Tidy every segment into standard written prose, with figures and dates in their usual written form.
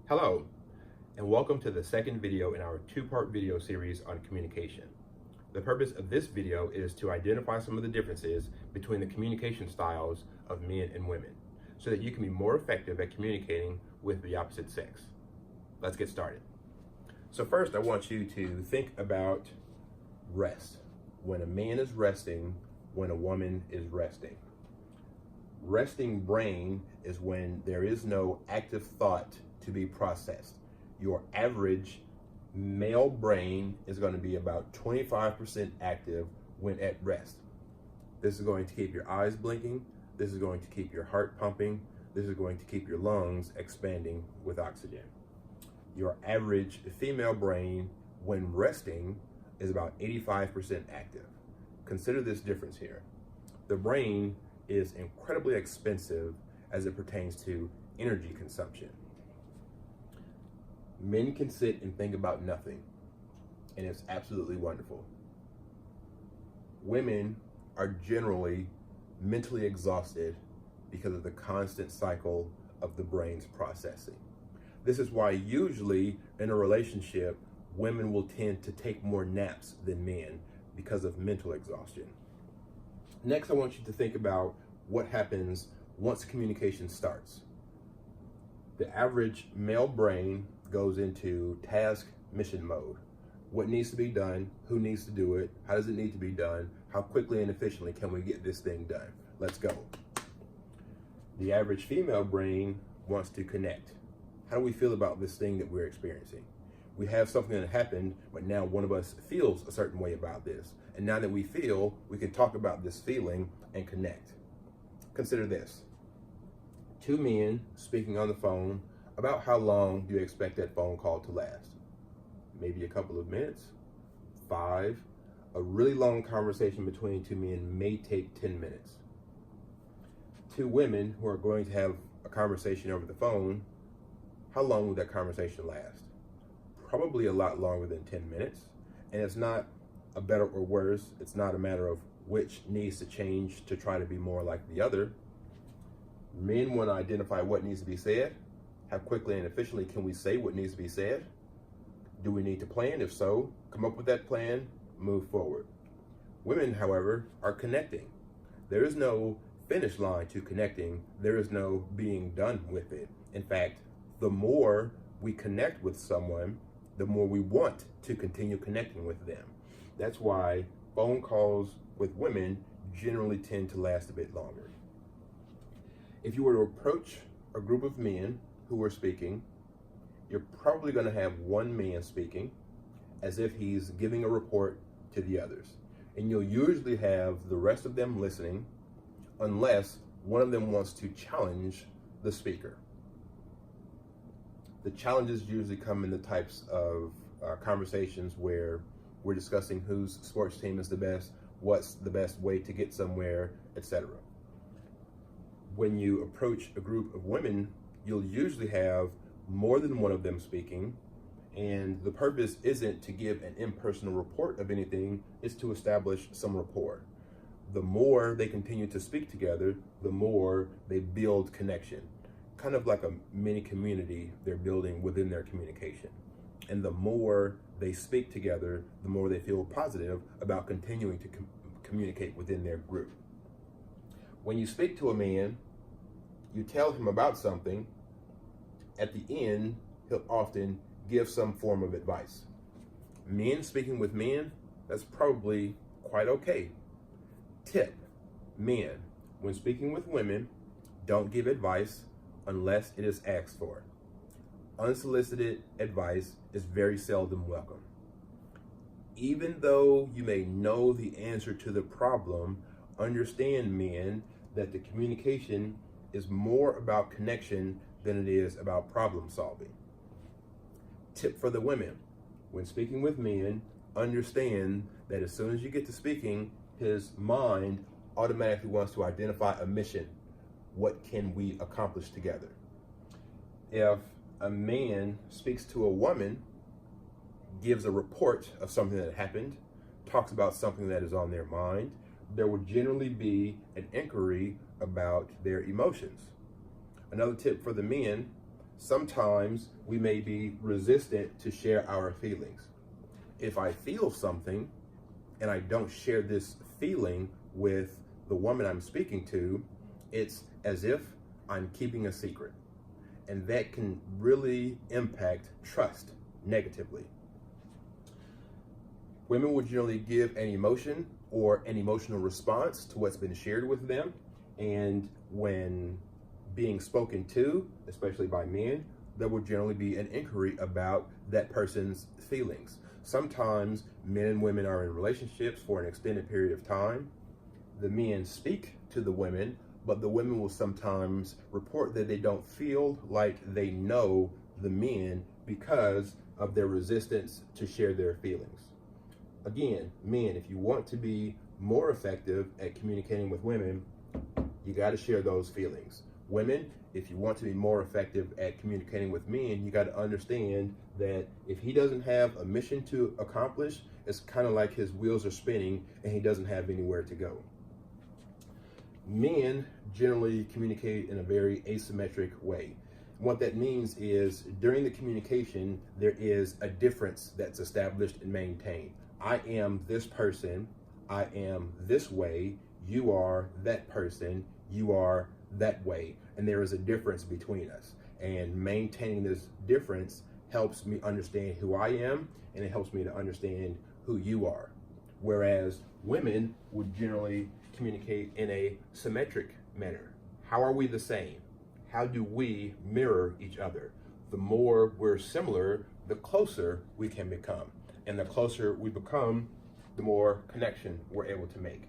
Hello, and welcome to the second video in our two-part video series on communication. The purpose of this video is to identify some of the differences between the communication styles of men and women, so that you can be more effective at communicating with the opposite sex. Let's get started. So first, I want you to think about rest. When a man is resting, when a woman is resting. Resting brain is when there is no active thought to be processed. Your average male brain is going to be about 25% active when at rest. This is going to keep your eyes blinking. This is going to keep your heart pumping. This is going to keep your lungs expanding with oxygen. Your average female brain when resting is about 85% active. Consider this difference here. The brain is incredibly expensive as it pertains to energy consumption. Men can sit and think about nothing, and it's absolutely wonderful. Women are generally mentally exhausted because of the constant cycle of the brain's processing. This is why usually in a relationship, women will tend to take more naps than men because of mental exhaustion. Next, I want you to think about what happens once communication starts. The average male brain goes into task mission mode. What needs to be done? Who needs to do it? How does it need to be done? How quickly and efficiently can we get this thing done? Let's go. The average female brain wants to connect. How do we feel about this thing that we're experiencing? We have something that happened, but now one of us feels a certain way about this. And now that we feel, we can talk about this feeling and connect. Consider this. Two men speaking on the phone. About how long do you expect that phone call to last? Maybe a couple of minutes, 5. A really long conversation between two men may take 10 minutes. Two women who are going to have a conversation over the phone, how long will that conversation last? Probably a lot longer than 10 minutes. And it's not a better or worse. It's not a matter of which needs to change to try to be more like the other. Men want to identify what needs to be said. How quickly and efficiently can we say what needs to be said? Do we need to plan? If so, come up with that plan, move forward. Women, however, are connecting. There is no finish line to connecting. There is no being done with it. In fact, the more we connect with someone, the more we want to continue connecting with them. That's why phone calls with women generally tend to last a bit longer. If you were to approach a group of men who are speaking, you're probably going to have one man speaking as if he's giving a report to the others. And you'll usually have the rest of them listening unless one of them wants to challenge the speaker. The challenges usually come in the types of conversations where we're discussing whose sports team is the best, what's the best way to get somewhere, etc. When you approach a group of women, you'll usually have more than one of them speaking, and the purpose isn't to give an impersonal report of anything, it's to establish some rapport. The more they continue to speak together, the more they build connection. Kind of like a mini community they're building within their communication. And the more they speak together, the more they feel positive about continuing to communicate within their group. When you speak to a man, you tell him about something. At the end, he'll often give some form of advice. Men speaking with men, that's probably quite okay. Tip: men, when speaking with women, don't give advice unless it is asked for. Unsolicited advice is very seldom welcome. Even though you may know the answer to the problem, understand, men, that the communication is more about connection than it is about problem solving. Tip for the women: when speaking with men, understand that as soon as you get to speaking, his mind automatically wants to identify a mission. What can we accomplish together? If a man speaks to a woman, gives a report of something that happened, talks about something that is on their mind, there will generally be an inquiry about their emotions. Another tip for the men: Sometimes we may be resistant to share our feelings. If I feel something and I don't share this feeling with the woman I'm speaking to, it's as if I'm keeping a secret. And that can really impact trust negatively. Women will generally give an emotion or an emotional response to what's been shared with them. And when being spoken to, especially by men, there will generally be an inquiry about that person's feelings. Sometimes men and women are in relationships for an extended period of time. The men speak to the women, but the women will sometimes report that they don't feel like they know the men because of their resistance to share their feelings. Again, men, if you want to be more effective at communicating with women, you got to share those feelings. Women, if you want to be more effective at communicating with men, you got to understand that if he doesn't have a mission to accomplish, it's kind of like his wheels are spinning and he doesn't have anywhere to go. Men generally communicate in a very asymmetric way. What that means is during the communication, there is a difference that's established and maintained. I am this person, I am this way, you are that person, you are that way. And there is a difference between us. And maintaining this difference helps me understand who I am, and it helps me to understand who you are. Whereas women would generally communicate in a symmetric manner. How are we the same? How do we mirror each other? The more we're similar, the closer we can become. And the closer we become, the more connection we're able to make.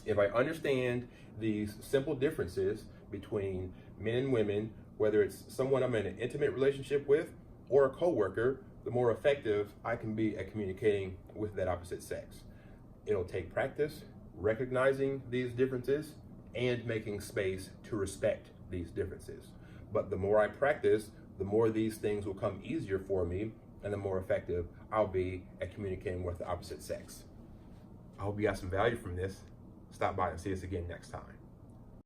If I understand these simple differences between men and women, whether it's someone I'm in an intimate relationship with or a coworker, the more effective I can be at communicating with that opposite sex. It'll take practice, recognizing these differences, and making space to respect these differences. But the more I practice, the more these things will come easier for me, and the more effective I'll be at communicating with the opposite sex. I hope you got some value from this. Stop by and see us again next time.